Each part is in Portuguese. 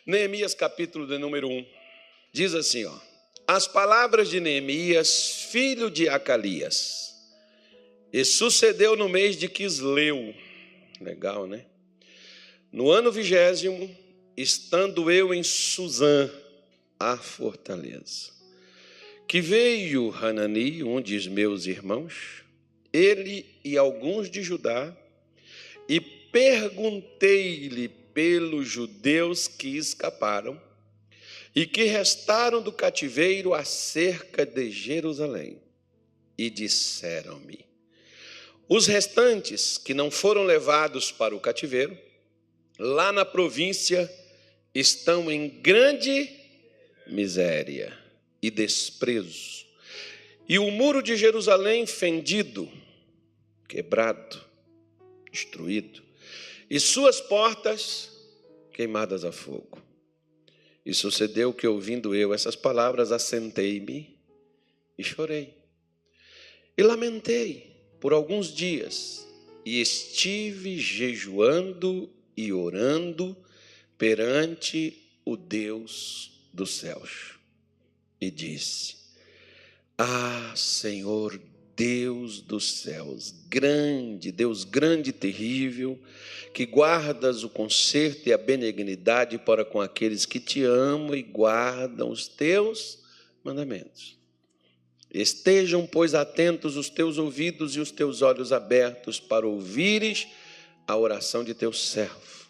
Neemias, capítulo de número 1. Diz assim, ó. As palavras de Neemias, filho de Acalias. E sucedeu no mês de Quisleu. Legal, né? No ano 20º, estando eu em Suzã, a fortaleza, que veio Hanani, um dos meus irmãos, ele e alguns de Judá, e perguntei-lhe pelos judeus que escaparam e que restaram do cativeiro acerca de Jerusalém. E disseram-me: os restantes que não foram levados para o cativeiro, lá na província, estão em grande miséria e desprezo, e o muro de Jerusalém fendido, quebrado, destruído, e suas portas queimadas a fogo. E sucedeu que, ouvindo eu essas palavras, assentei-me e chorei, e lamentei por alguns dias, e estive jejuando e orando perante o Deus dos céus. E disse: ah, Senhor, Deus dos céus, grande, Deus grande e terrível, que guardas o conserto e a benignidade para com aqueles que te amam e guardam os teus mandamentos. Estejam, pois, atentos os teus ouvidos e os teus olhos abertos para ouvires a oração de teu servo,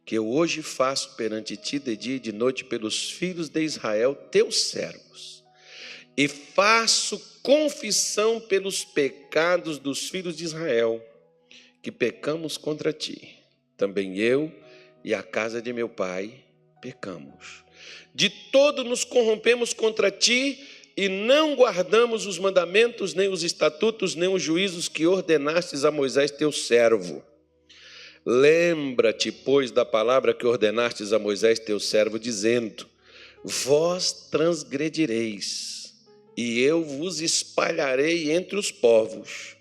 que eu hoje faço perante ti de dia e de noite pelos filhos de Israel, teus servos, e faço confissão pelos pecados dos filhos de Israel, que pecamos contra ti. Também eu e a casa de meu pai pecamos. De todo nos corrompemos contra ti e não guardamos os mandamentos, nem os estatutos, nem os juízos que ordenastes a Moisés, teu servo. Lembra-te, pois, da palavra que ordenastes a Moisés, teu servo, dizendo: vós transgredireis, e eu vos espalharei entre os povos,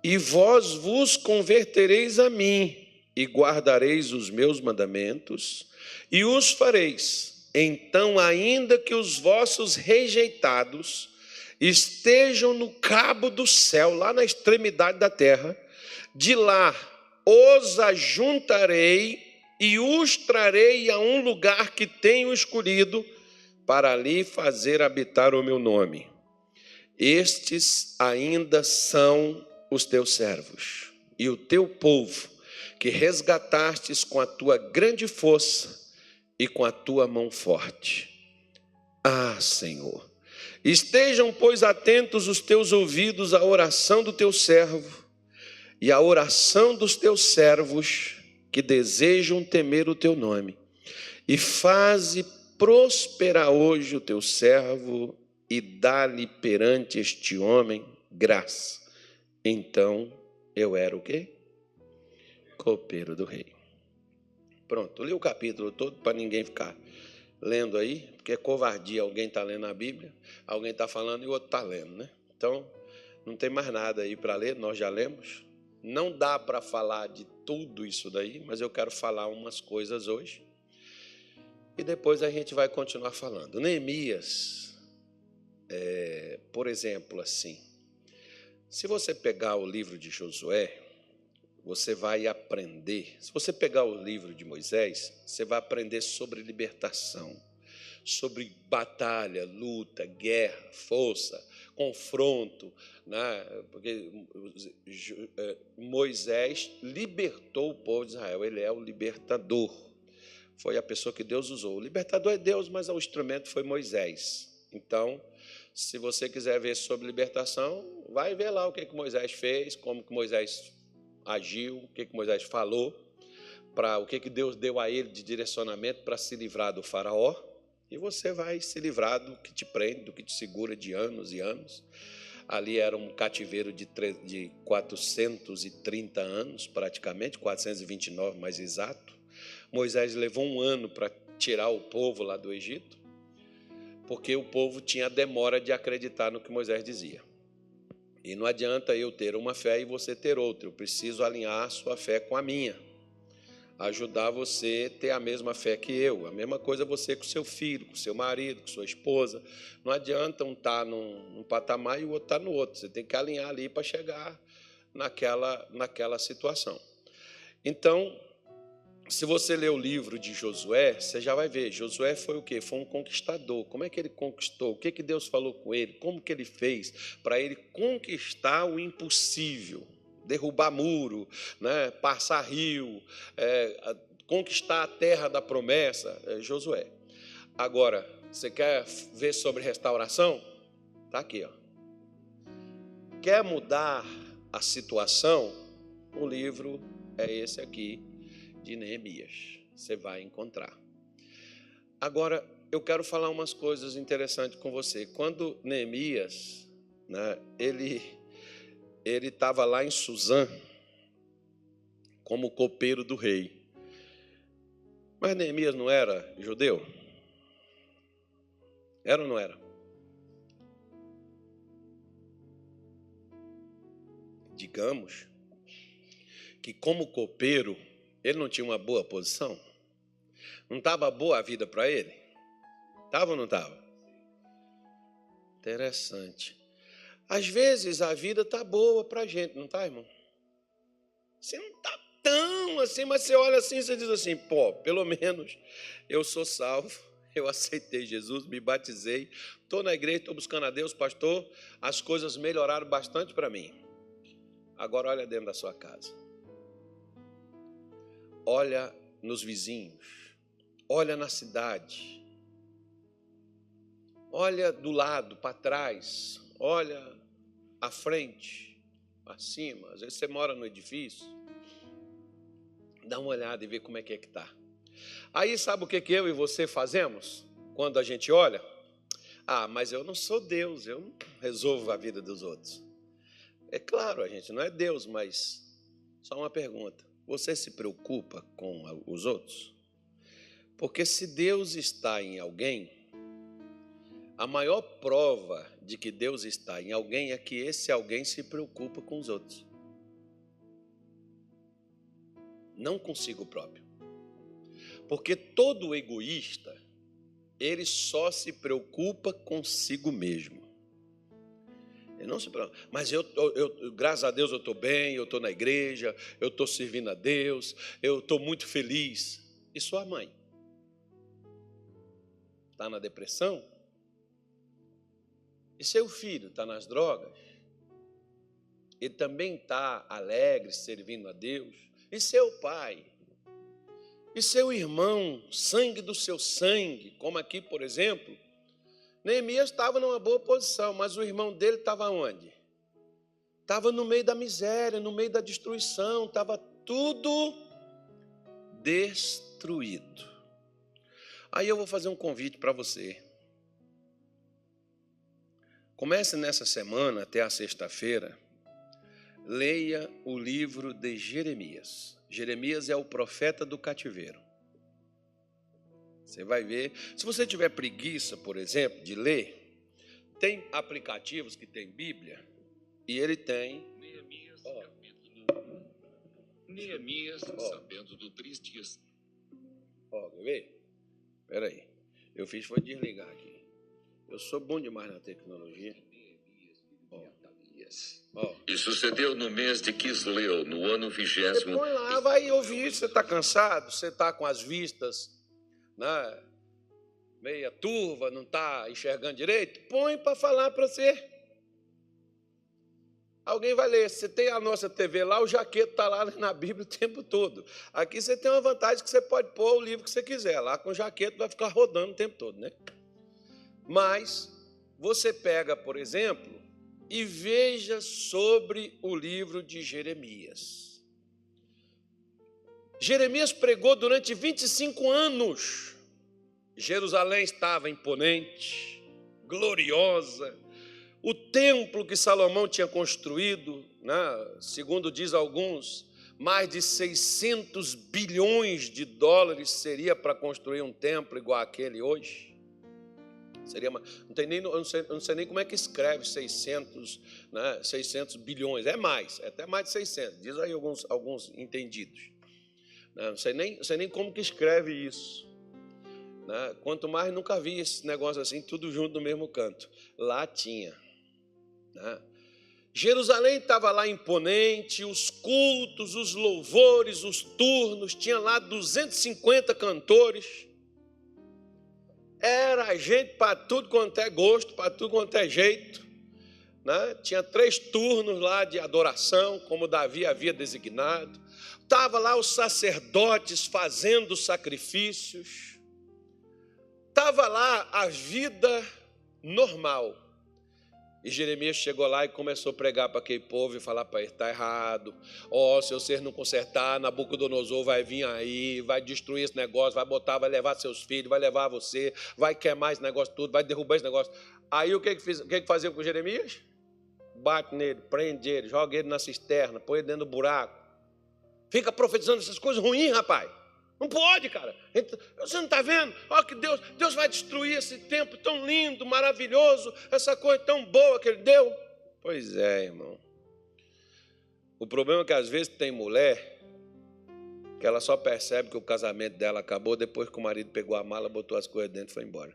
e vós vos convertereis a mim, e guardareis os meus mandamentos, e os fareis. Então, ainda que os vossos rejeitados estejam no cabo do céu, lá na extremidade da terra, de lá os ajuntarei e os trarei a um lugar que tenho escolhido, para ali fazer habitar o meu nome. Estes ainda são os teus servos e o teu povo, que resgatastes com a tua grande força e com a tua mão forte. Ah, Senhor, estejam, pois, atentos os teus ouvidos à oração do teu servo e à oração dos teus servos que desejam temer o teu nome, e faze prosperar hoje o teu servo e dá-lhe perante este homem graça. Então eu era o quê? Copeiro do rei. Pronto, eu li o capítulo todo para ninguém ficar lendo aí, porque é covardia, alguém está lendo a Bíblia, alguém está falando e o outro está lendo, né? Então, não tem mais nada aí para ler, nós já lemos. Não dá para falar de tudo isso daí, mas eu quero falar umas coisas hoje. E depois a gente vai continuar falando. Neemias, por exemplo, assim, se você pegar o livro de Josué, você vai aprender. Se você pegar o livro de Moisés, você vai aprender sobre libertação, sobre batalha, luta, guerra, força, confronto, né? Porque Moisés libertou o povo de Israel, ele é o libertador. Foi a pessoa que Deus usou. O libertador é Deus, mas o instrumento foi Moisés. Então, se você quiser ver sobre libertação, vai ver lá o que Moisés fez, como que Moisés agiu, o que Moisés falou, o que Deus deu a ele de direcionamento para se livrar do faraó, e você vai se livrar do que te prende, do que te segura de anos e anos. Ali era um cativeiro de 430 anos, praticamente, 429 mais exato. Moisés levou 1 ano para tirar o povo lá do Egito, porque o povo tinha a demora de acreditar no que Moisés dizia. E não adianta eu ter uma fé e você ter outra. Eu preciso alinhar a sua fé com a minha. ajudar você a ter a mesma fé que eu. A mesma coisa você com seu filho, com seu marido, com sua esposa. Não adianta um estar num patamar e o outro estar no outro. Você tem que alinhar ali para chegar naquela situação. Então, se você ler o livro de Josué, você já vai ver. Josué foi o quê? Foi um conquistador. Como é que ele conquistou? O que Deus falou com ele? Como que ele fez para ele conquistar o impossível? Derrubar muro, né? Passar rio, conquistar a terra da promessa. Josué. Agora, você quer ver sobre restauração? Está aqui, ó. Quer mudar a situação? O livro é esse aqui, de Neemias. Você vai encontrar. Agora, eu quero falar umas coisas interessantes com você. Quando Neemias, né, ele estava lá em Suzã, como copeiro do rei. Mas Neemias não era judeu? Era ou não era? Digamos que como copeiro, ele não tinha uma boa posição? Não estava boa a vida para ele? Estava ou não estava? Interessante. Às vezes a vida está boa para a gente, não está, irmão? Você não está tão assim, mas você olha assim e você diz assim, pô, pelo menos eu sou salvo, eu aceitei Jesus, me batizei, estou na igreja, estou buscando a Deus, pastor, as coisas melhoraram bastante para mim. Agora olha dentro da sua casa. Olha nos vizinhos, olha na cidade, olha do lado, para trás, olha à frente, acima. Às vezes você mora no edifício, dá uma olhada e vê como é que está. Aí sabe o que eu e você fazemos quando a gente olha? Ah, mas eu não sou Deus, eu não resolvo a vida dos outros. É claro, a gente não é Deus, mas só uma pergunta. Você se preocupa com os outros? Porque se Deus está em alguém, a maior prova de que Deus está em alguém é que esse alguém se preocupa com os outros. Não consigo próprio. Porque todo egoísta, ele só se preocupa consigo mesmo. Ele não se preocupa. Mas graças a Deus eu estou bem, eu estou na igreja, eu estou servindo a Deus, eu estou muito feliz. E sua mãe? Está na depressão? E seu filho está nas drogas? Ele também está alegre, servindo a Deus? E seu pai? E seu irmão, sangue do seu sangue, como aqui, por exemplo, Neemias estava numa boa posição, mas o irmão dele estava onde? Estava no meio da miséria, no meio da destruição, estava tudo destruído. Aí eu vou fazer um convite para você. Comece nessa semana, até a sexta-feira, leia o livro de Jeremias. Jeremias é o profeta do cativeiro. Você vai ver. Se você tiver preguiça, por exemplo, de ler, tem aplicativos que tem Bíblia e ele tem. Neemias, sabendo do triste. Quer ver? Espera aí. Eu fiz foi desligar aqui. Eu sou bom demais na tecnologia. E sucedeu no mês de Quisleu, no ano 20º. Você põe lá, vai ouvir. Você está cansado, você está com as vistas, né, meia turva, não está enxergando direito? Põe para falar para você. Alguém vai ler. Você tem a nossa TV lá, o jaqueto está lá na Bíblia o tempo todo. Aqui você tem uma vantagem que você pode pôr o livro que você quiser. Lá com o jaqueto vai ficar rodando o tempo todo, né? Mas você pega, por exemplo, e veja sobre o livro de Jeremias. Jeremias pregou durante 25 anos. Jerusalém estava imponente, gloriosa. O templo que Salomão tinha construído, né, segundo diz alguns, mais de 600 bilhões de dólares seria para construir um templo igual àquele hoje. Seria eu não sei nem como é que escreve 600, né, 600 bilhões. É mais, é até mais de 600. Diz aí alguns entendidos. Não sei nem como que escreve isso. Né? Quanto mais, nunca vi esse negócio assim, tudo junto no mesmo canto. Lá tinha. Né? Jerusalém estava lá imponente, os cultos, os louvores, os turnos, tinha lá 250 cantores. Era gente para tudo quanto é gosto, para tudo quanto é jeito. Né? Tinha 3 turnos lá de adoração, como Davi havia designado. Estava lá os sacerdotes fazendo sacrifícios. Estava lá a vida normal. E Jeremias chegou lá e começou a pregar para aquele povo e falar para ele: está errado. Se vocês não consertar, Nabucodonosor vai vir aí, vai destruir esse negócio, vai levar seus filhos, vai levar você, vai queimar esse negócio tudo, vai derrubar esse negócio. Aí o que fazia com Jeremias? Bate nele, prende ele, joga ele na cisterna, põe ele dentro do buraco. Fica profetizando essas coisas ruins, rapaz. Não pode, cara. Você não está vendo? Olha que Deus vai destruir esse tempo tão lindo, maravilhoso, essa coisa tão boa que Ele deu. Pois é, irmão. O problema é que às vezes tem mulher que ela só percebe que o casamento dela acabou depois que o marido pegou a mala, botou as coisas dentro e foi embora.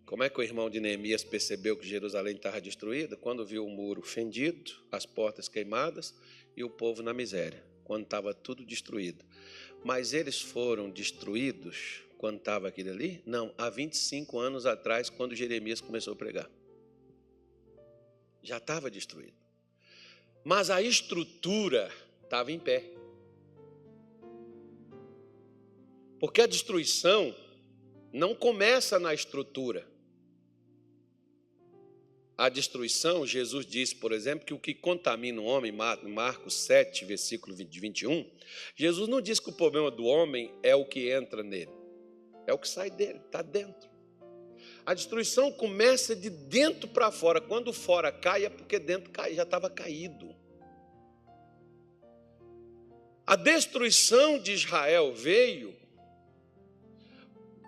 Como é que o irmão de Neemias percebeu que Jerusalém estava destruída? Quando viu o muro fendido, as portas queimadas e o povo na miséria, quando estava tudo destruído. Mas eles foram destruídos quando estava aquilo ali? Não, há 25 anos atrás, quando Jeremias começou a pregar. Já estava destruído. Mas a estrutura estava em pé. Porque a destruição não começa na estrutura. A destruição, Jesus disse, por exemplo, que o que contamina o homem, Marcos 7, versículo 21, Jesus não diz que o problema do homem é o que entra nele, é o que sai dele, está dentro. A destruição começa de dentro para fora. Quando fora cai, é porque dentro já estava caído. A destruição de Israel veio,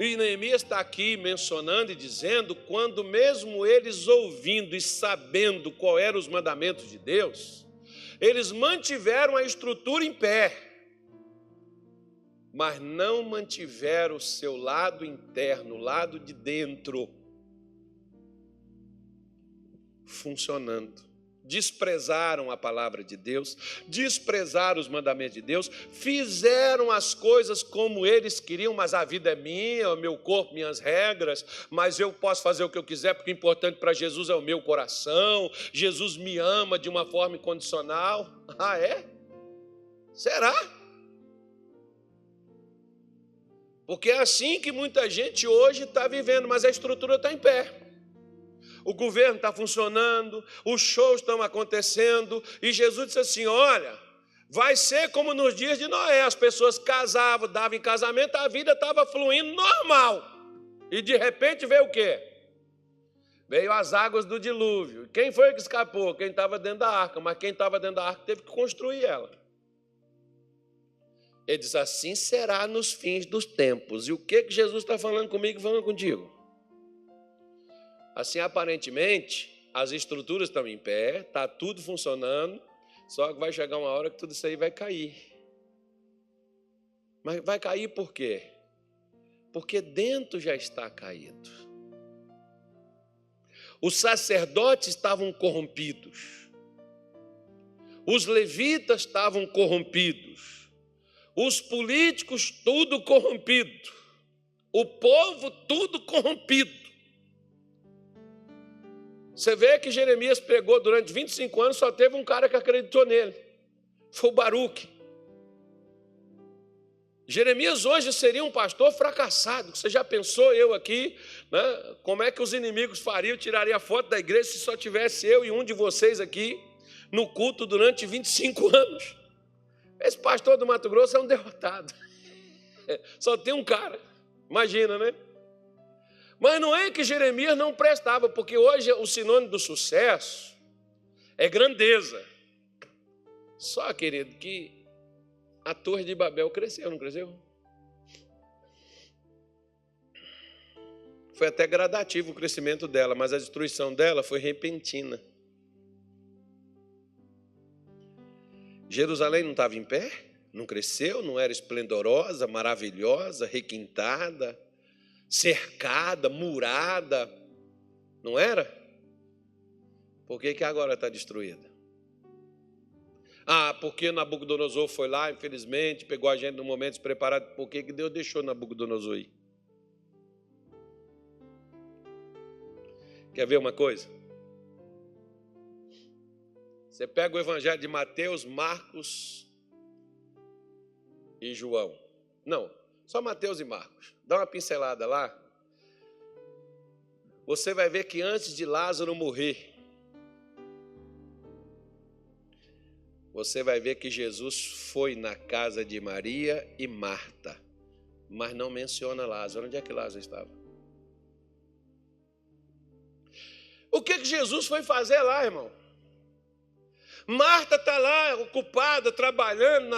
e Neemias está aqui mencionando e dizendo, quando mesmo eles ouvindo e sabendo qual eram os mandamentos de Deus, eles mantiveram a estrutura em pé, mas não mantiveram o seu lado interno, o lado de dentro, funcionando. Desprezaram a palavra de Deus, desprezaram os mandamentos de Deus, fizeram as coisas como eles queriam, mas a vida é minha, o meu corpo, minhas regras, mas eu posso fazer o que eu quiser, porque o importante para Jesus é o meu coração, Jesus me ama de uma forma incondicional. Ah, é? Será? Porque é assim que muita gente hoje está vivendo, mas a estrutura está em pé. O governo está funcionando, os shows estão acontecendo, e Jesus disse assim, olha, vai ser como nos dias de Noé, as pessoas casavam, davam em casamento, a vida estava fluindo normal, e de repente veio o quê? Veio as águas do dilúvio. Quem foi que escapou? Quem estava dentro da arca, mas quem estava dentro da arca teve que construir ela. Ele diz, assim será nos fins dos tempos. E o que Jesus está falando comigo e falando contigo? Assim, aparentemente, as estruturas estão em pé, está tudo funcionando, só que vai chegar uma hora que tudo isso aí vai cair. Mas vai cair por quê? Porque dentro já está caído. Os sacerdotes estavam corrompidos. Os levitas estavam corrompidos. Os políticos, tudo corrompido. O povo, tudo corrompido. Você vê que Jeremias pregou durante 25 anos, só teve um cara que acreditou nele. Foi o Baruque. Jeremias hoje seria um pastor fracassado. Você já pensou, eu aqui, né, como é que os inimigos fariam, tirariam a foto da igreja se só tivesse eu e um de vocês aqui no culto durante 25 anos? Esse pastor do Mato Grosso é um derrotado. Só tem um cara. Imagina, né? Mas não é que Jeremias não prestava, porque hoje o sinônimo do sucesso é grandeza. Só, querido, que a Torre de Babel cresceu, não cresceu? Foi até gradativo o crescimento dela, mas a destruição dela foi repentina. Jerusalém não estava em pé? Não cresceu? Não era esplendorosa, maravilhosa, requintada, cercada, murada? Não era? Por que agora está destruída? Porque Nabucodonosor foi lá, infelizmente, pegou a gente no momento despreparado. Por que Deus deixou Nabucodonosor ir? Quer ver uma coisa? Você pega o evangelho de Mateus, Marcos e João. Não, só Mateus e Marcos. Dá uma pincelada lá. Você vai ver que antes de Lázaro morrer, você vai ver que Jesus foi na casa de Maria e Marta, mas não menciona Lázaro. Onde é que Lázaro estava? O que Jesus foi fazer lá, irmão? Marta está lá ocupada, trabalhando,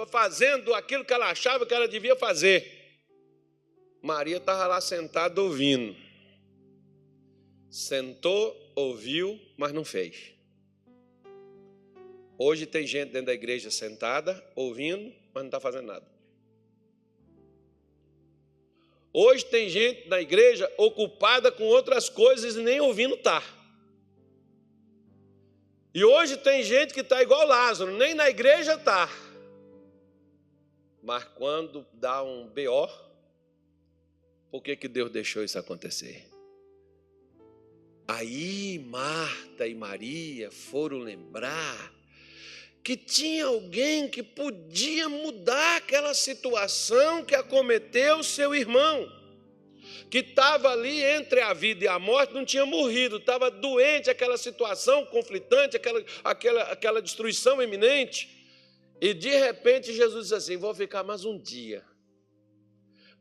fazendo aquilo que ela achava que ela devia fazer. Maria estava lá sentada ouvindo. Sentou, ouviu, mas não fez. Hoje tem gente dentro da igreja sentada, ouvindo, mas não está fazendo nada. Hoje tem gente na igreja ocupada com outras coisas e nem ouvindo está. E hoje tem gente que está igual Lázaro, nem na igreja está. Mas quando dá um BO, por que Deus deixou isso acontecer? Aí Marta e Maria foram lembrar que tinha alguém que podia mudar aquela situação que acometeu seu irmão, que estava ali entre a vida e a morte, não tinha morrido, estava doente, aquela situação conflitante, aquela destruição iminente. E de repente Jesus diz assim: vou ficar mais um dia.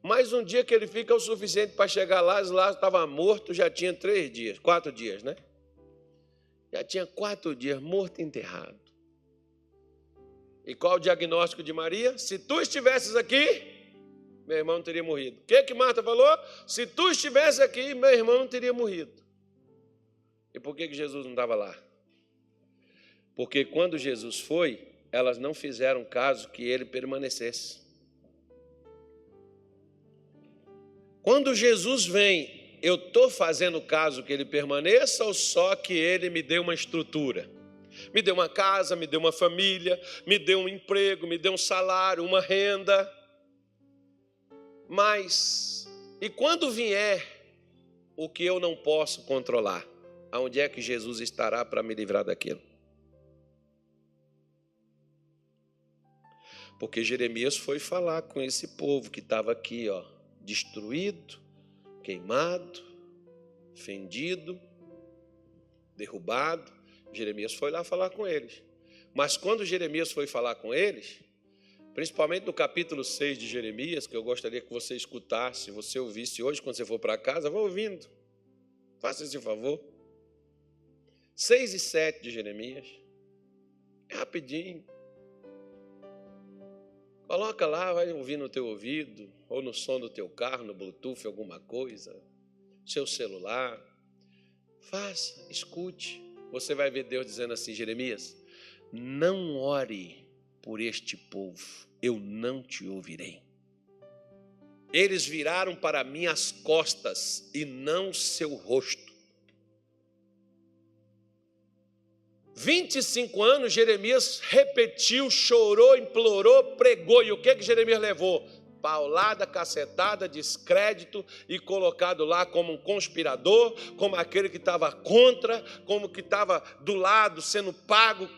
Mais um dia que ele fica é o suficiente para chegar lá. Lázaro estava morto, já tinha 4 dias, né? Já tinha 4 dias morto e enterrado. E qual o diagnóstico de Maria? Se tu estivesses aqui, meu irmão não teria morrido. O que Marta falou? Se tu estivesse aqui, meu irmão não teria morrido. E por que Jesus não estava lá? Porque quando Jesus foi, elas não fizeram caso que ele permanecesse. Quando Jesus vem, eu estou fazendo caso que ele permaneça ou só que ele me dê uma estrutura? Me deu uma casa, me deu uma família, me deu um emprego, me deu um salário, uma renda. Mas, e quando vier o que eu não posso controlar, aonde é que Jesus estará para me livrar daquilo? Porque Jeremias foi falar com esse povo que estava aqui, destruído, queimado, fendido, derrubado. Jeremias foi lá falar com eles. Mas quando Jeremias foi falar com eles, principalmente no capítulo 6 de Jeremias, que eu gostaria que você escutasse, você ouvisse hoje, quando você for para casa, vá ouvindo. Faça esse favor. 6 e 7 de Jeremias. É rapidinho. Coloca lá, vai ouvir no teu ouvido, ou no som do teu carro, no Bluetooth, alguma coisa, seu celular. Faça, escute. Você vai ver Deus dizendo assim: Jeremias, não ore por este povo, eu não te ouvirei. Eles viraram para mim as costas e não seu rosto. 25 anos Jeremias repetiu, chorou, implorou, pregou. E o que Jeremias levou? Paulada, cacetada, descrédito e colocado lá como um conspirador, como aquele que estava contra, como que estava do lado sendo pago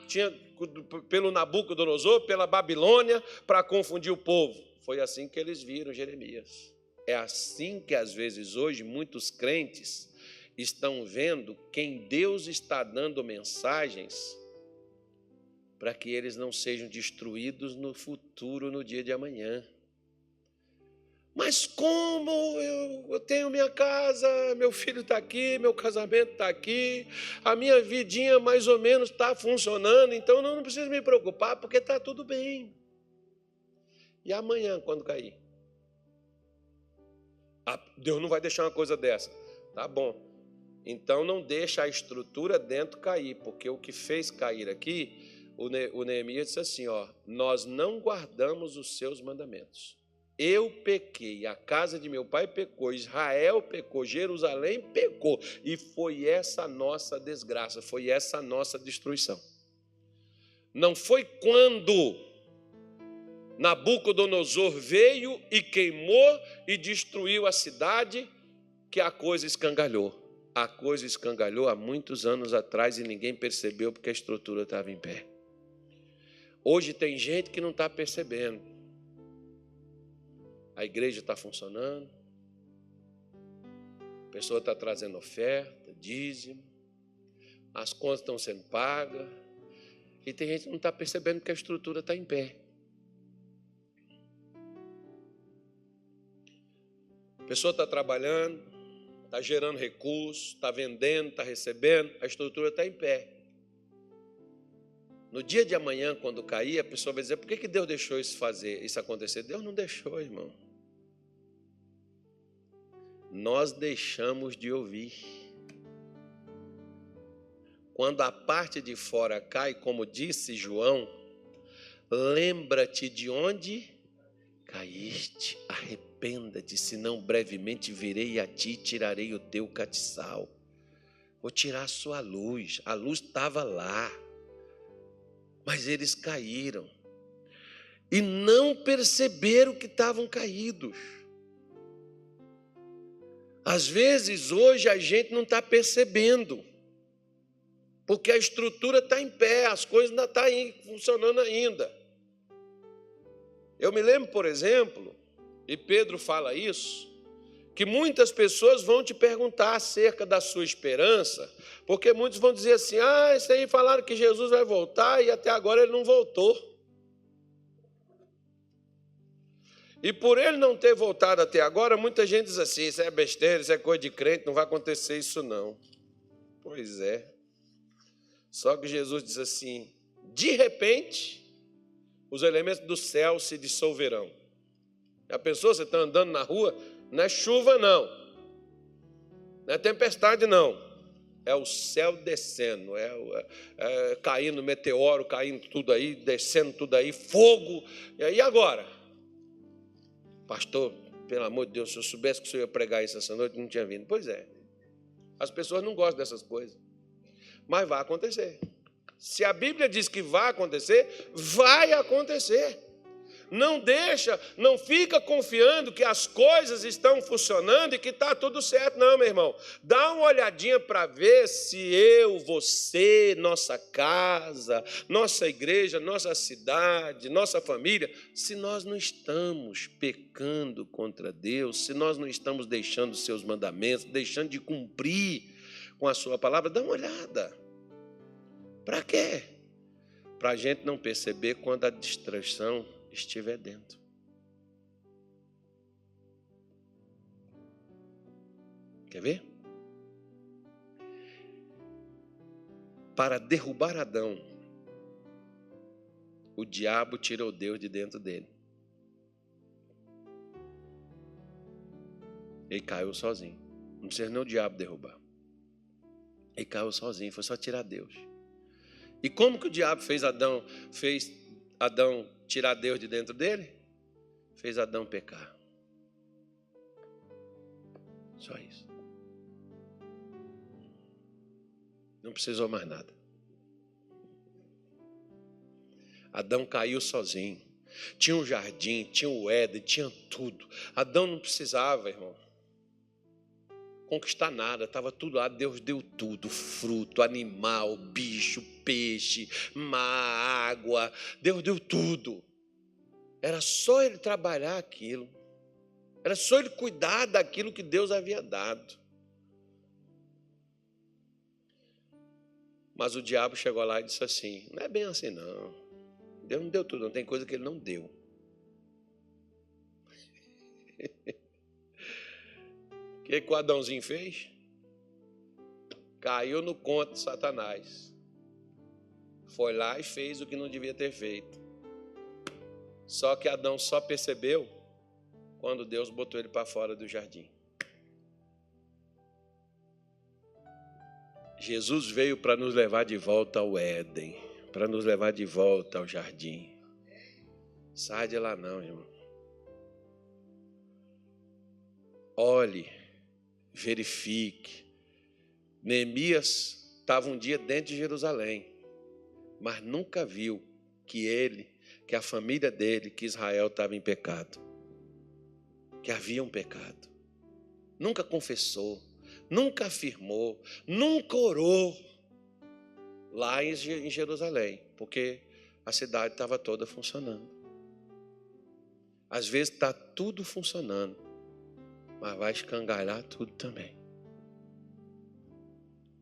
pelo Nabucodonosor, pela Babilônia, para confundir o povo. Foi assim que eles viram Jeremias. É assim que às vezes hoje muitos crentes estão vendo quem Deus está dando mensagens para que eles não sejam destruídos no futuro, no dia de amanhã. Mas como eu tenho minha casa, meu filho está aqui, meu casamento está aqui, a minha vidinha mais ou menos está funcionando, então eu não preciso me preocupar, porque está tudo bem. E amanhã, quando cair? Deus não vai deixar uma coisa dessa. Tá bom. Então não deixa a estrutura dentro cair, porque o que fez cair aqui o Neemias disse assim, ó, nós não guardamos os seus mandamentos. Eu pequei, a casa de meu pai pecou, Israel pecou, Jerusalém pecou. E foi essa a nossa desgraça, foi essa a nossa destruição. Não foi quando Nabucodonosor veio e queimou e destruiu a cidade que a coisa escangalhou. A coisa escangalhou há muitos anos atrás e ninguém percebeu porque a estrutura estava em pé. Hoje tem gente que não está percebendo. A igreja está funcionando, a pessoa está trazendo oferta, dízimo, as contas estão sendo pagas, e tem gente que não está percebendo que a estrutura está em pé. A pessoa está trabalhando, está gerando recursos, está vendendo, está recebendo, a estrutura está em pé. No dia de amanhã, quando cair, a pessoa vai dizer, por que Deus deixou isso acontecer? Deus não deixou, irmão. Nós deixamos de ouvir. Quando a parte de fora cai, como disse João, lembra-te de onde caíste, arrependa-te, senão brevemente virei a ti e tirarei o teu catiçal. Vou tirar a sua luz, a luz estava lá, mas eles caíram e não perceberam que estavam caídos. Às vezes, hoje, a gente não está percebendo, porque a estrutura está em pé, as coisas ainda estão funcionando ainda. Eu me lembro, por exemplo, e Pedro fala isso, que muitas pessoas vão te perguntar acerca da sua esperança, porque muitos vão dizer assim, isso aí falaram que Jesus vai voltar e até agora ele não voltou. E por ele não ter voltado até agora, muita gente diz assim, isso é besteira, isso é coisa de crente, não vai acontecer isso não. Pois é. Só que Jesus diz assim, de repente, os elementos do céu se dissolverão. Já pensou, você está andando na rua, não é chuva não, não é tempestade não, é o céu descendo, caindo meteoro, caindo tudo aí, descendo tudo aí, fogo, e agora? Pastor, pelo amor de Deus, se eu soubesse que o senhor ia pregar isso essa noite, não tinha vindo. Pois é, as pessoas não gostam dessas coisas, mas vai acontecer. Se a Bíblia diz que vai acontecer, vai acontecer. Não fica confiando que as coisas estão funcionando e que está tudo certo. Não, meu irmão. Dá uma olhadinha para ver se eu, você, nossa casa, nossa igreja, nossa cidade, nossa família, se nós não estamos pecando contra Deus, se nós não estamos deixando os seus mandamentos, deixando de cumprir com a sua palavra, dá uma olhada. Para quê? Para a gente não perceber quando a distração estiver dentro. Quer ver? Para derrubar Adão, o diabo tirou Deus de dentro dele. Ele caiu sozinho. Não precisa nem o diabo derrubar. Ele caiu sozinho, foi só tirar Deus. E como que o diabo fez Adão tirar Deus de dentro dele? Fez Adão pecar. Só isso. Não precisou mais nada. Adão caiu sozinho. Tinha um jardim, tinha o Éden, tinha tudo. Adão não precisava, irmão, conquistar nada, estava tudo lá. Deus deu tudo, fruto, animal, bicho, peixe, mar, água. Deus deu tudo. Era só ele trabalhar aquilo. Era só ele cuidar daquilo que Deus havia dado. Mas o diabo chegou lá e disse assim, não é bem assim não. Deus não deu tudo, não tem coisa que ele não deu. O que o Adãozinho fez? Caiu no conto de Satanás. Foi lá e fez o que não devia ter feito. Só que Adão só percebeu quando Deus botou ele para fora do jardim. Jesus veio para nos levar de volta ao Éden. para nos levar de volta ao jardim. Sai de lá não, irmão. Olhe, verifique. Neemias estava um dia dentro de Jerusalém, mas nunca viu que a família dele, que Israel estava em pecado, que havia um pecado. Nunca confessou, nunca afirmou, nunca orou lá em Jerusalém, porque a cidade estava toda funcionando. Às vezes está tudo funcionando, mas vai escangalhar tudo também.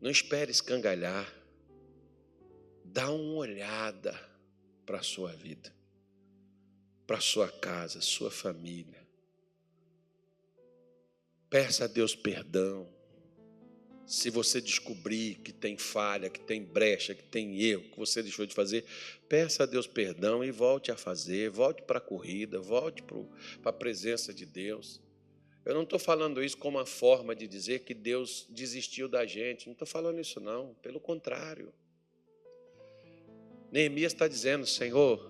Não espere escangalhar. Dá uma olhada para a sua vida, para a sua casa, sua família. Peça a Deus perdão. Se você descobrir que tem falha, que tem brecha, que tem erro, que você deixou de fazer, peça a Deus perdão e volte a fazer, volte para a corrida, volte para a presença de Deus. Eu não estou falando isso como uma forma de dizer que Deus desistiu da gente, não estou falando isso não, pelo contrário. Neemias está dizendo, Senhor,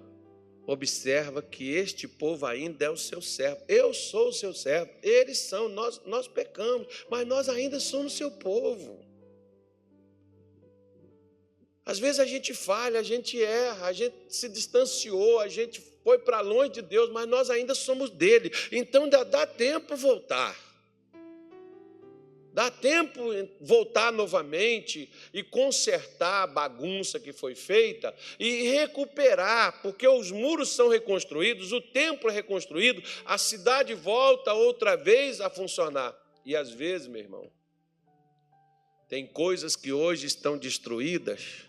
observa que este povo ainda é o seu servo. Eu sou o seu servo, eles são, nós pecamos, mas nós ainda somos seu povo. Às vezes a gente falha, a gente erra, a gente se distanciou, a gente foi para longe de Deus, mas nós ainda somos dele. Então ainda dá tempo voltar. Dá tempo voltar novamente e consertar a bagunça que foi feita e recuperar, porque os muros são reconstruídos, o templo é reconstruído, a cidade volta outra vez a funcionar. E às vezes, meu irmão, tem coisas que hoje estão destruídas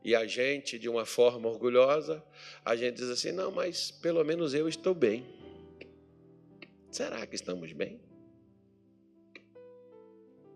e a gente, de uma forma orgulhosa, a gente diz assim, não, mas pelo menos eu estou bem. Será que estamos bem?